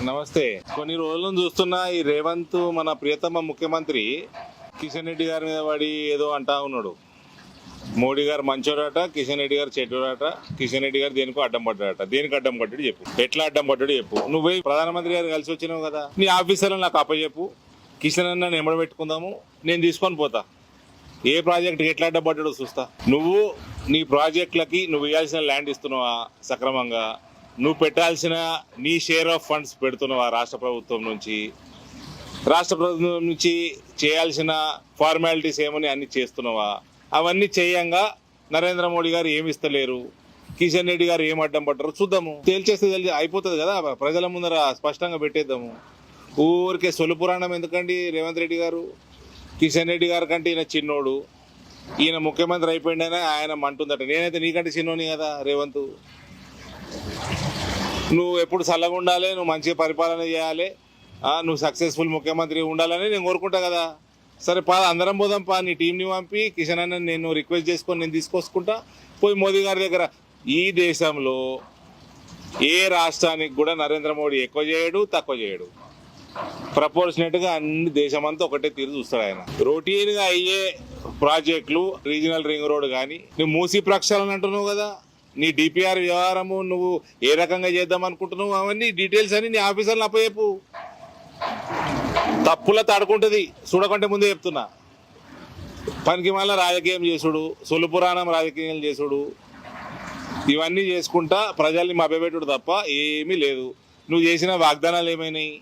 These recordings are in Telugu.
నమస్తే. కొన్ని రోజుల నుంచి చూస్తున్నా ఈ రేవంత్ మన ప్రియతమ ముఖ్యమంత్రి కిషన్ రెడ్డి గారి మీద పడి ఏదో అంటా ఉన్నాడు. మోడీ గారు మంచోడట, కిషన్ రెడ్డి గారు చెడ్డోడట, కిషన్ రెడ్డి గారు దేనికో అడ్డం పడ్డాడట. దేనికి అడ్డం పడ్డాడు చెప్పు, ఎట్లా అడ్డం పడ్డాడు చెప్పు. నువ్వు పోయి ప్రధానమంత్రి గారు కలిసి వచ్చినావు కదా, నీ ఆఫీసర్లు నాకు అప్పచెప్పు, కిషన్ అన్న ఎంబడ పెట్టుకుందాము, నేను తీసుకొని పోతా. ఏ ప్రాజెక్ట్కి ఎట్లా అడ్డం పడ్డాడో చూస్తా. నువ్వు నీ ప్రాజెక్టులకి నువ్వు ఇవ్వాల్సిన ల్యాండ్ ఇస్తున్నావా సక్రమంగా, నువ్వు పెట్టాల్సిన నీ షేర్ ఆఫ్ ఫండ్స్ పెడుతున్నావా రాష్ట్ర ప్రభుత్వం నుంచి, రాష్ట్ర ప్రభుత్వం నుంచి చేయాల్సిన ఫార్మాలిటీస్ ఏమని అన్ని చేస్తున్నావా, అవన్నీ చేయంగా నరేంద్ర మోడీ గారు ఏమి ఇస్తలేరు, కిషన్ రెడ్డి గారు ఏం అడ్డం పడ్డారు చూద్దాము. తేల్చేస్తే అయిపోతుంది కదా, ప్రజల ముందర స్పష్టంగా పెట్టేద్దాము. ఊరికే సొలు పురాణం ఎందుకండి రేవంత్ రెడ్డి గారు. కిషన్ రెడ్డి గారి కంటే ఈయన చిన్నోడు, ఈయన ముఖ్యమంత్రి అయిపోయిందనే ఆయన అంటుందట. నేనైతే నీకంటే చిన్నోని కదా రేవంత్. నువ్వు ఎప్పుడు చల్లగా ఉండాలి, నువ్వు మంచిగా పరిపాలన చేయాలి, నువ్వు సక్సెస్ఫుల్ ముఖ్యమంత్రి ఉండాలని నేను కోరుకుంటా కదా. సరే పా, అందరం పోదాం పా, నీ టీంని పంపి కిషన్ అన్న నేను రిక్వెస్ట్ చేసుకొని నేను తీసుకొచ్చుకుంటా. పోయి మోదీ గారి దగ్గర, ఈ దేశంలో ఏ రాష్ట్రానికి కూడా నరేంద్ర మోడీ ఎక్కువ చేయడు తక్కువ చేయడు, ప్రపోర్షనేట్గా అన్ని దేశమంతా ఒకటే తీరు చూస్తాడు ఆయన. రొటీన్గా అయ్యే ప్రాజెక్టులు, రీజనల్ రింగ్ రోడ్ కానీ, నువ్వు మూసీ ప్రక్షాళన అంటున్నావు కదా, నీ డిపిఆర్ వ్యవహారము నువ్వు ఏ రకంగా చేద్దాం అనుకుంటున్నావు, అవన్నీ డీటెయిల్స్ అని నీ ఆఫీసర్లు అప్పచెప్పు. తప్పుల తడుకుంటుంది చూడకంటే ముందే చెప్తున్నా. పనికి మళ్ళీ రాజకీయం చేసుడు, సొలు పురాణం రాజకీయం చేసుడు, ఇవన్నీ చేసుకుంటా ప్రజల్ని మభ్యపెట్టుడు తప్ప ఏమీ లేదు. నువ్వు చేసిన వాగ్దానాలు ఏమైనాయి,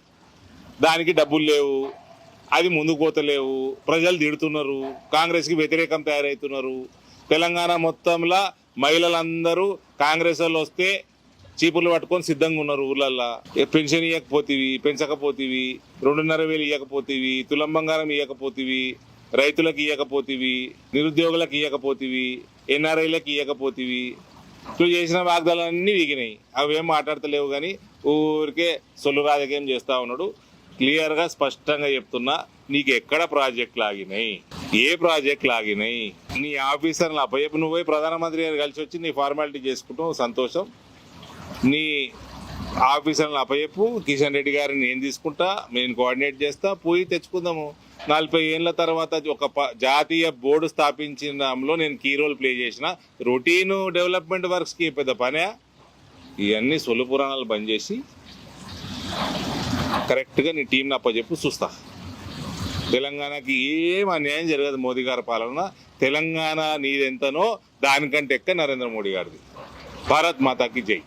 దానికి డబ్బులు లేవు, అది ముందుకు పోతలేవు, ప్రజలు తిడుతున్నారు, కాంగ్రెస్కి వ్యతిరేకం తయారవుతున్నారు. తెలంగాణ మొత్తంలో మహిళలందరూ కాంగ్రెస్ వాళ్ళు వస్తే చీపుర్లు పట్టుకొని సిద్ధంగా ఉన్నారు ఊళ్ళల్లో. పెన్షన్ ఇవ్వకపోతేవి, పెంచకపోతేవి, 2,500 ఇవ్వకపోతేవి, తులం బంగారం ఇవ్వకపోతేవి, రైతులకు ఇవ్వకపోతేవి, నిరుద్యోగులకు ఇవ్వకపోతేవి, ఎన్ఆర్ఐలకు ఇవ్వకపోతేవి. నువ్వు చేసిన వాగ్దానాలన్నీ వీగినాయి, అవేం మాట్లాడతలేవు. కానీ ఊరికే సొల్లు రాజకీయం చేస్తూ ఉన్నాడు. క్లియర్గా స్పష్టంగా చెప్తున్నా, నీకు ఎక్కడ ప్రాజెక్టులు ఆగినాయి, ఏ ప్రాజెక్టులు ఆగినాయి, నీ ఆఫీసర్లు అప్పచెప్పు. నువ్వు పోయి ప్రధానమంత్రి గారు కలిసి వచ్చి నీ ఫార్మాలిటీ చేసుకుంటావు, సంతోషం. నీ ఆఫీసర్లను అప్పచెప్పు, కిషన్ రెడ్డి గారిని నేను తీసుకుంటా, నేను కోఆర్డినేట్ చేస్తా, పోయి తెచ్చుకుందాము. 40 ఏళ్ళ తర్వాత ఒక జాతీయ బోర్డు స్థాపించడంలో నేను కీ రోల్ ప్లే చేసిన. రొటీన్ డెవలప్మెంట్ వర్క్స్కి పెద్ద పనే. ఇవన్నీ సొలు పురాణాలు బంద్ చేసి కరెక్ట్గా నీ టీంని అప్పచెప్పు, చూస్తా. తెలంగాణకి ఏం అన్యాయం జరగదు మోదీ గారి పాలన. తెలంగాణ నీదెంతనో దానికంటే ఎక్క నరేంద్ర మోడీ గారిది. భారత్ మాతాకి జై.